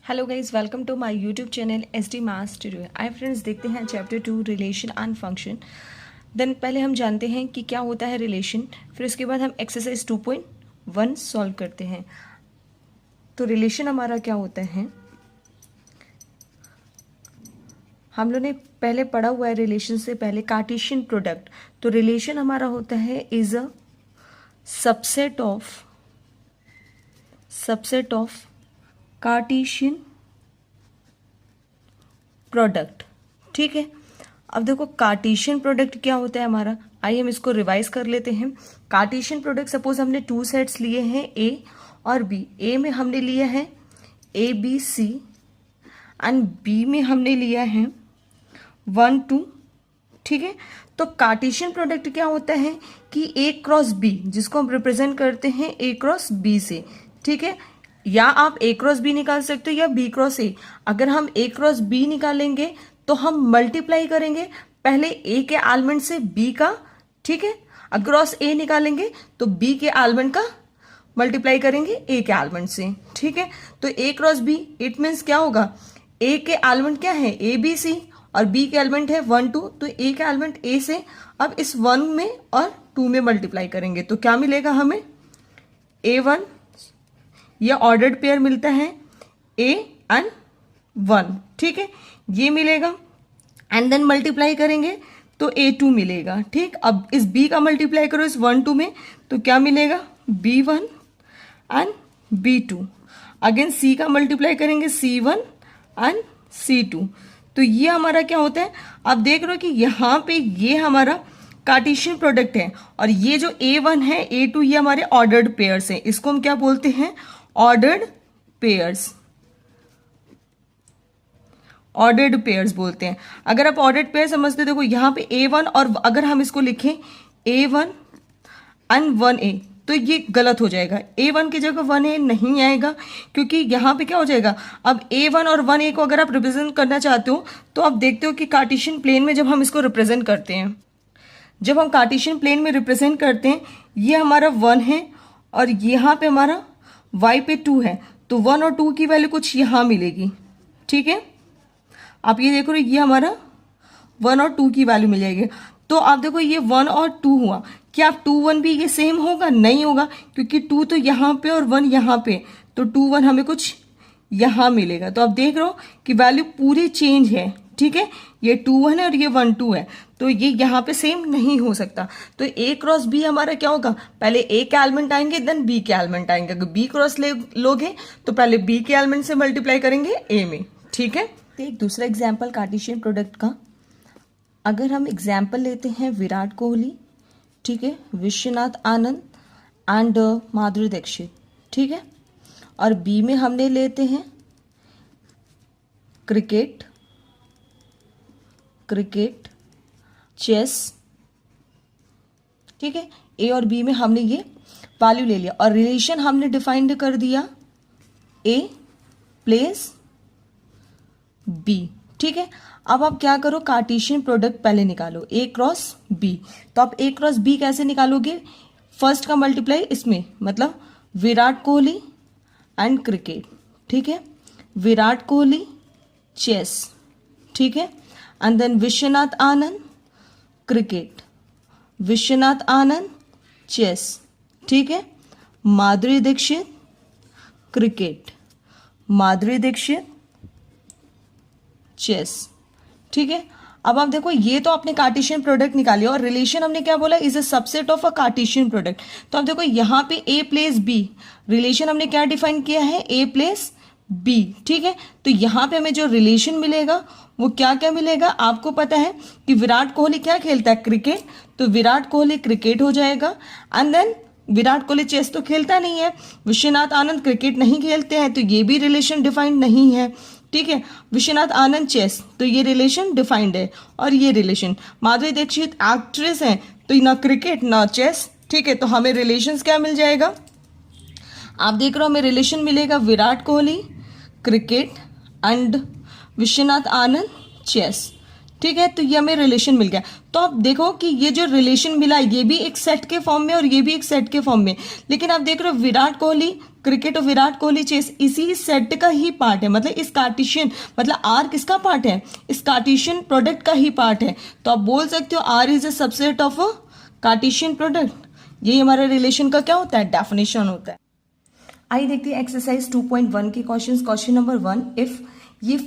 Hello guys, welcome to my YouTube channel S D maths studio. Hi friends, देखते हैं chapter 2 relation and function. Then पहले हम जानते हैं कि क्या होता है रिलेशन, फिर उसके बाद हम एक्सरसाइज 2.1 सॉल्व करते हैं। तो रिलेशन हमारा क्या होता है, हम लोग ने पहले पढ़ा हुआ है रिलेशन से पहले कार्टेशियन प्रोडक्ट। तो रिलेशन हमारा होता है is a subset of Cartesian product. ठीक है, अब देखो कार्टेशियन प्रोडक्ट क्या होता है हमारा, आइए हम इसको रिवाइज कर लेते हैं। कार्टेशियन प्रोडक्ट, सपोज हमने टू सेट्स लिए हैं ए और बी। ए में हमने लिया है A B C and B में हमने लिया है 1 2। ठीक है, तो कार्टेशियन प्रोडक्ट क्या होता है कि ए क्रॉस बी, जिसको हम रिप्रेजेंट करते हैं ए क्रॉस बी से। ठीक है, या आप ए क्रॉस बी निकाल सकते हो या बी क्रॉस ए। अगर हम ए क्रॉस बी निकालेंगे तो हम मल्टीप्लाई करेंगे पहले ए के एलिमेंट से बी का। ठीक है, अक्रॉस ए निकालेंगे तो बी के एलिमेंट का मल्टीप्लाई करेंगे ए के एलिमेंट से। ठीक है, तो ए क्रॉस बी इट मीन्स क्या होगा, ए के एलिमेंट क्या है ए बी सी और बी के एलिमेंट है 1 2, तो ए के एलिमेंट ए से अब इस 1 में और 2 में मल्टीप्लाई करेंगे तो क्या मिलेगा हमें A1, ये ऑर्डर्ड पेयर मिलता है A एंड 1। ठीक है, ये मिलेगा एंड देन मल्टीप्लाई करेंगे तो A2 मिलेगा। ठीक, अब इस B का मल्टीप्लाई करो इस 1 2 में तो क्या मिलेगा B1 and B2। Again C का मल्टीप्लाई करेंगे C1 एंड C2। तो ये हमारा क्या होता है, आप देख रहे हो कि यहाँ पे ये हमारा कार्टेशियन प्रोडक्ट है और ये जो A1 है A2 ये हमारे ऑर्डर्ड पेयर्स हैं। इसको हम क्या बोलते हैं, ऑर्डर्ड पेयर्स। ऑर्डर्ड पेयर्स बोलते हैं। अगर आप ऑर्डर्ड पेयर समझते, देखो यहाँ पे A1 और अगर हम इसको लिखें A1 एंड 1A तो ये गलत हो जाएगा। A1 की जगह 1A नहीं आएगा क्योंकि यहाँ पे क्या हो जाएगा, अब A1 और 1A को अगर आप रिप्रेजेंट करना चाहते हो तो आप देखते हो कि कार्टेशियन प्लेन में जब हम इसको रिप्रेजेंट करते हैं, जब हम कार्टेशियन प्लेन में रिप्रेजेंट करते हैं, ये हमारा 1 है और यहाँ पे हमारा y पे 2 है, तो 1 और 2 की वैल्यू कुछ यहाँ मिलेगी। ठीक है, आप ये देखो ये हमारा 1 और 2 की वैल्यू मिल जाएगी। तो आप देखो ये 1 और 2 हुआ, क्या आप 2 1 भी ये सेम होगा, नहीं होगा क्योंकि 2 तो यहाँ पे और 1 यहाँ पे, तो 2 1 हमें कुछ यहाँ मिलेगा। तो आप देख रहे हो कि वैल्यू पूरी चेंज है। ठीक है, ये 2 1 है और ये 1 2 है, तो ये यहाँ पे सेम नहीं हो सकता। तो ए क्रॉस बी हमारा क्या होगा, पहले ए के एलिमेंट आएंगे देन बी के एलिमेंट आएंगे। अगर बी क्रॉस लोगे तो पहले बी के एलिमेंट से मल्टीप्लाई करेंगे ए में। ठीक है, तो एक दूसरा एग्जाम्पल कार्टेशियन प्रोडक्ट का, अगर हम एग्जाम्पल लेते हैं विराट कोहली, ठीक है, विश्वनाथ आनंद एंड माधुरी दीक्षित। ठीक है, और बी में हमने लेते हैं क्रिकेट, चेस। ठीक है, ए और बी में हमने ये वैल्यू ले लिया और रिलेशन हमने डिफाइंड कर दिया ए प्लेस बी। ठीक है, अब आप क्या करो, कार्टेशियन प्रोडक्ट पहले निकालो ए क्रॉस बी। तो आप ए क्रॉस बी कैसे निकालोगे, फर्स्ट का मल्टीप्लाई इसमें, मतलब विराट कोहली एंड क्रिकेट। ठीक है, विराट कोहली चेस। ठीक है, and then Vishwanath Anand cricket, Vishwanath Anand chess. ठीक है, माधुरी दीक्षित क्रिकेट, माधुरी दीक्षित चेस। ठीक है, अब आप देखो ये तो आपने कार्टेशियन प्रोडक्ट निकाली और रिलेशन हमने क्या बोला, is a subset of a Cartesian product. तो आप देखो यहाँ पे ए प्लेस बी, रिलेशन हमने क्या डिफाइन किया है, ए प्लेस बी। ठीक है, तो यहाँ पे हमें जो रिलेशन मिलेगा वो क्या क्या मिलेगा, आपको पता है कि विराट कोहली क्या खेलता है, क्रिकेट, तो विराट कोहली क्रिकेट हो जाएगा। And then Virat Kohli chess तो खेलता नहीं है, विश्वनाथ आनंद क्रिकेट नहीं खेलते हैं, तो ये भी रिलेशन डिफाइंड नहीं है। ठीक है, विश्वनाथ आनंद चेस, तो ये रिलेशन डिफाइंड है। और ये रिलेशन, माधुरी दीक्षित एक्ट्रेस है, तो ना क्रिकेट ना चेस। ठीक है, तो हमें रिलेशंस क्या मिल जाएगा, आप देख रहे हो हमें रिलेशन मिलेगा Virat Kohli cricket and Vishwanath Anand chess. ठीक है, तो ये हमें रिलेशन मिल गया। तो आप देखो कि ये जो रिलेशन मिला ये भी एक सेट के फॉर्म में और ये भी एक सेट के फॉर्म में, लेकिन आप देख रहे हो विराट कोहली क्रिकेट और विराट कोहली चेस इसी सेट का ही पार्ट है, मतलब इस कार्टेशियन, मतलब आर किसका पार्ट है, इस कार्टेशियन प्रोडक्ट का ही पार्ट है। तो आप बोल सकते हो R is a subset of a Cartesian product. यही हमारे रिलेशन का क्या होता है, डेफिनेशन होता है। आइए देखते हैं एक्सरसाइज 2.1 के क्वेश्चंस। क्वेश्चन नंबर 1, इफ ये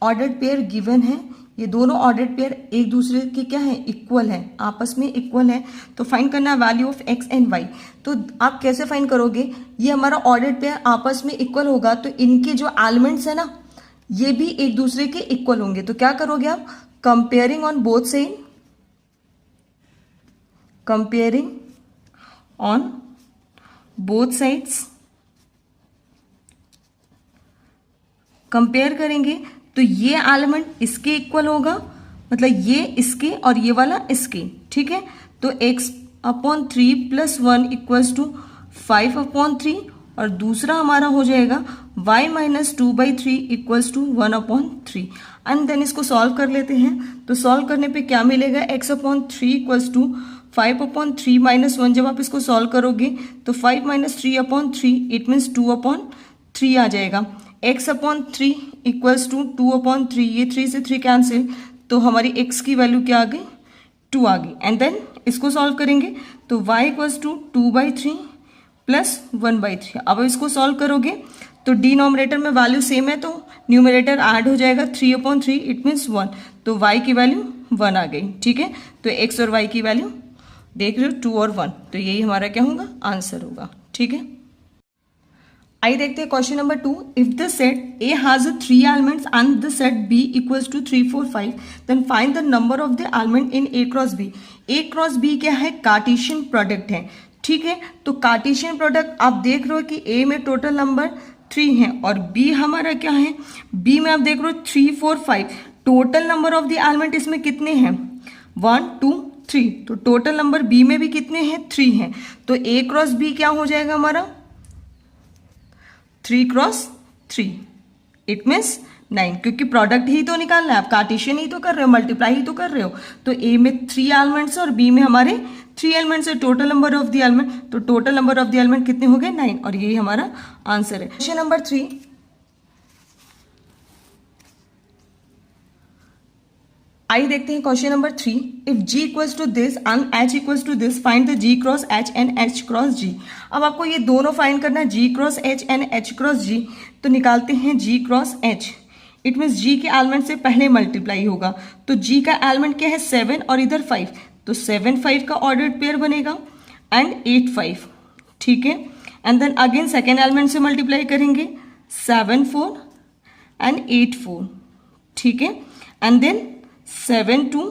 ऑर्डर्ड पेयर गिवन है, ये दोनों ऑर्डर्ड पेयर एक दूसरे के क्या है, इक्वल है, आपस में इक्वल है, तो फाइंड करना है value of x and y. तो आप कैसे फाइंड करोगे, ये हमारा ऑर्डर्ड पेयर आपस में इक्वल होगा तो इनके जो एलिमेंट्स है ना ये भी एक दूसरे के इक्वल होंगे। तो क्या करोगे आप, comparing on both side, comparing on both sides, compare करेंगे तो ये एलिमेंट इसके इक्वल होगा, मतलब ये इसके और ये वाला इसके, ठीक है। तो x/3 + 1 = 5/3 और दूसरा हमारा हो जाएगा y - 2/3 = 1/3। एंड देन इसको सॉल्व कर लेते हैं। तो सॉल्व करने पे क्या मिलेगा, x/3 = 5/3 - 1। जब आप इसको सॉल्व करोगे तो 5 - 3/3 इट मीन्स 2/3 आ जाएगा। x/3 = 2/3, ये 3 से 3 कैंसिल, तो हमारी x की वैल्यू क्या आ गई, 2 आ गई। एंड देन इसको सॉल्व करेंगे तो y = 2/3 + 1/3। अब इसको सॉल्व करोगे तो डिनोमिनेटर में वैल्यू सेम है तो न्यूमरेटर ऐड हो जाएगा, 3/3 इट मीन्स 1, तो y की वैल्यू 1 आ गई, ठीक है। तो x और y की वैल्यू देख रहे हो 2 और 1, तो यही हमारा क्या होगा, आंसर होगा, ठीक है। आइए देखते हैं question number 2, if the set A has 3 elements and the set B equals to 3, 4, 5, then find the number of the element in A cross B। A cross B क्या है, कार्टेशियन प्रोडक्ट है, ठीक है। तो कार्टेशियन प्रोडक्ट आप देख रहे हो कि A में टोटल नंबर 3 है और B हमारा क्या है, B में आप देख रहे हो 3, 4, 5, total number of the element इसमें कितने हैं, 1, 2, 3, तो टोटल नंबर B में भी कितने हैं, 3 हैं। तो A क्रॉस B क्या हो जाएगा हमारा, 3 × 3 इट मीन्स 9, क्योंकि प्रोडक्ट ही तो निकालना है, आप कार्टेशियन ही तो कर रहे हो, मल्टीप्लाई ही तो कर रहे हो। तो ए में 3 एलिमेंट्स और बी में हमारे 3 एलिमेंट्स है, total number of the element, तो total number of the element कितने हो गए, 9, और यही हमारा आंसर है। क्वेश्चन नंबर 3, आइए देखते हैं question number 3, if G equals to this and H equals to this, find the G cross H and H cross G। अब आपको ये दोनों फाइंड करना है, G cross H and H cross G। तो निकालते हैं G cross H, it means G के एलिमेंट से पहले मल्टीप्लाई होगा, तो G का एलिमेंट क्या है, 7 और इधर 5, तो 7, 5 का ऑर्डर्ड पेयर बनेगा एंड 8, 5, ठीक है। And then again second element से मल्टीप्लाई करेंगे, 7, 4 एंड 8, 4, ठीक है। एंड देन 7, 2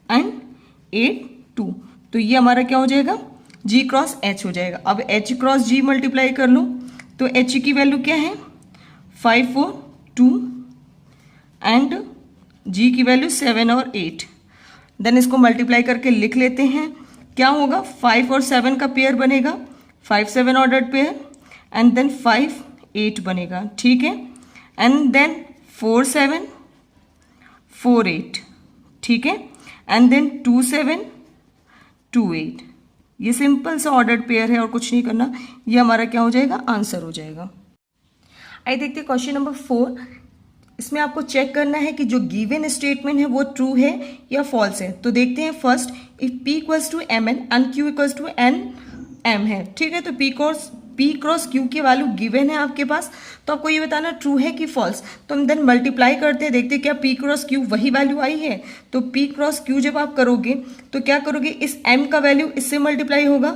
एंड 8, 2, तो ये हमारा क्या हो जाएगा, G क्रॉस H हो जाएगा। अब H क्रॉस G मल्टीप्लाई कर लो तो H की वैल्यू क्या है, 5, 4, 2 एंड G की वैल्यू 7 और 8। देन इसको मल्टीप्लाई करके लिख लेते हैं, क्या होगा, 5 और 7 का पेयर बनेगा, 5, 7 ऑर्डर्ड पेयर, एंड देन 5, 8 बनेगा, ठीक है। एंड देन 4, 7, 4, 8, ठीक है। एंड देन 2, 7, 2, 8, ये सिंपल सा ऑर्डर्ड पेयर है और कुछ नहीं करना, ये हमारा क्या हो जाएगा, आंसर हो जाएगा। आइए देखते हैं क्वेश्चन नंबर 4, इसमें आपको चेक करना है कि जो गिवन स्टेटमेंट है वो ट्रू है या फॉल्स है। तो देखते हैं first, if P equals to MN and Q equals to NM है, ठीक है। तो P क्रॉस Q की वैल्यू गिवन है आपके पास, तो आपको ये बताना ट्रू है कि फॉल्स। तो हम देन मल्टीप्लाई करते हैं, देखते हैं क्या P क्रॉस Q वही वैल्यू आई है। तो P क्रॉस Q जब आप करोगे तो क्या करोगे, इस M का वैल्यू इससे मल्टीप्लाई होगा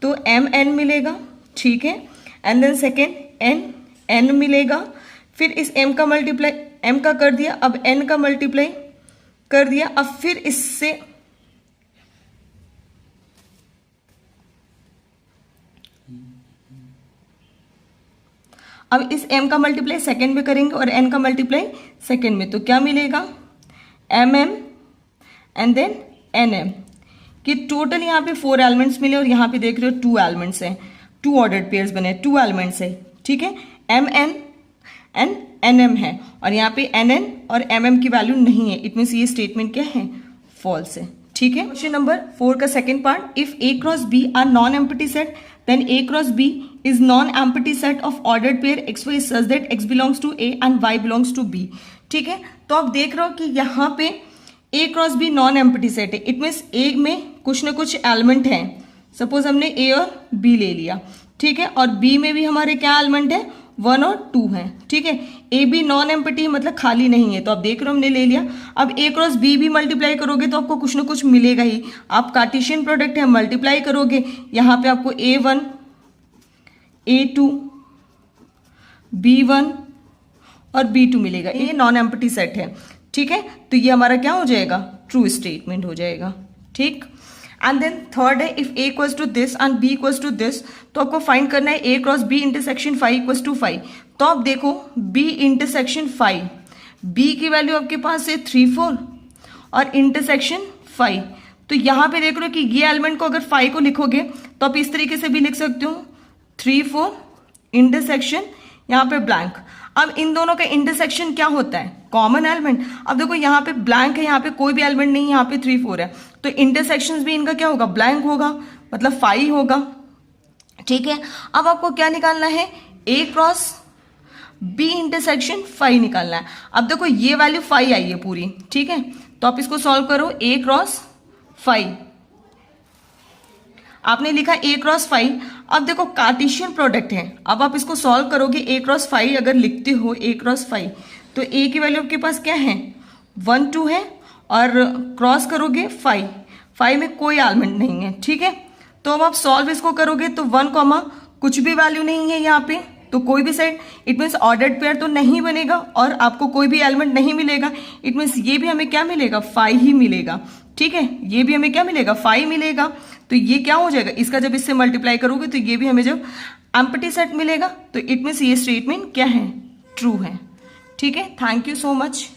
तो MN मिलेगा, ठीक है। एंड देन सेकेंड N मिलेगा, फिर इस M का मल्टीप्लाई, M का कर दिया, अब N का मल्टीप्लाई कर दिया, अब फिर इससे अब इस M का मल्टीप्लाई सेकेंड में करेंगे और N का मल्टीप्लाई सेकेंड में, तो क्या मिलेगा, MM एंड देन NM, कि टोटल यहाँ पे 4 एलिमेंट्स मिले और यहाँ पे देख रहे हो 2 एलिमेंट्स हैं, 2 ऑर्डर्ड पेयर्स बने, 2 एलिमेंट्स है, ठीक है। MN एंड NM है और यहाँ पे NN और MM की वैल्यू नहीं है, इट मीन्स ये स्टेटमेंट क्या है, फॉल्स है, ठीक है। क्वेश्चन नंबर 4 का second part, if A cross B are non empty set then A cross B is non-empty set of ordered pair xy such that x belongs to A and y belongs to B। ठीक है, तो आप देख रहे हो कि यहाँ पे A cross B non empty set है। इट मीन्स A में कुछ ना कुछ एलिमेंट है। सपोज हमने A और B ले लिया, ठीक है, और B में भी हमारे क्या एलिमेंट है, 1 और 2 है। ठीक है, ए बी नॉन एम्प्टी मतलब खाली नहीं है, तो आप देख रहे हो हमने ले लिया। अब A क्रॉस B भी मल्टीप्लाई करोगे तो आपको कुछ ना कुछ मिलेगा ही। आप कार्टेशियन प्रोडक्ट है, मल्टीप्लाई करोगे, यहाँ पे आपको A1 A2 B1 और B2 मिलेगा। ये नॉन एम्प्टी सेट है। ठीक है, तो ये हमारा क्या हो जाएगा, ट्रू स्टेटमेंट हो जाएगा। ठीक, एंड देन थर्ड है if A equals to this and B equals to this, तो आपको फाइंड करना है A cross B intersection 5 equals to 5। तो आप देखो B इंटरसेक्शन 5, B की वैल्यू आपके पास है 3 4 और इंटरसेक्शन 5। तो यहाँ पे देख रहे हो कि ये एलिमेंट को अगर 5 को लिखोगे तो आप इस तरीके से भी लिख सकते हो 3 4 इंटरसेक्शन यहाँ पे ब्लैंक। अब इन दोनों का इंटरसेक्शन क्या होता है, कॉमन एलिमेंट। अब देखो यहाँ पे ब्लैंक है, यहाँ पे कोई भी एलिमेंट नहीं, यहाँ पे 3 4 है, तो इंटरसेक्शन भी इनका क्या होगा, ब्लैंक होगा, मतलब 5 होगा। ठीक है, अब आपको क्या निकालना है, A क्रॉस B इंटरसेक्शन 5 निकालना है। अब देखो ये वैल्यू 5 आई है पूरी। ठीक है, तो आप इसको सॉल्व करो, A क्रॉस 5 आपने लिखा A क्रॉस 5। अब देखो कार्टेशियन प्रोडक्ट है, अब आप इसको सॉल्व करोगे, A क्रॉस 5 अगर लिखते हो A क्रॉस 5, तो A की वैल्यू आपके पास क्या है, 1 2 है, और क्रॉस करोगे 5 में कोई एलिमेंट नहीं है। ठीक है, तो अब आप सॉल्व इसको करोगे तो 1 कॉमा कुछ भी वैल्यू नहीं है यहाँ पे, तो कोई भी set, it means ordered pair तो नहीं बनेगा और आपको कोई भी एलिमेंट नहीं मिलेगा। इट मीन्स ये भी हमें क्या मिलेगा, 5 ही मिलेगा। ठीक है, ये भी हमें क्या मिलेगा, 5 मिलेगा। तो ये क्या हो जाएगा, इसका जब इससे मल्टीप्लाई करोगे तो ये भी हमें जब एम्प्टी सेट मिलेगा, तो इट मीन्स ये स्टेटमेंट क्या है, ट्रू है। ठीक है, थैंक यू सो मच।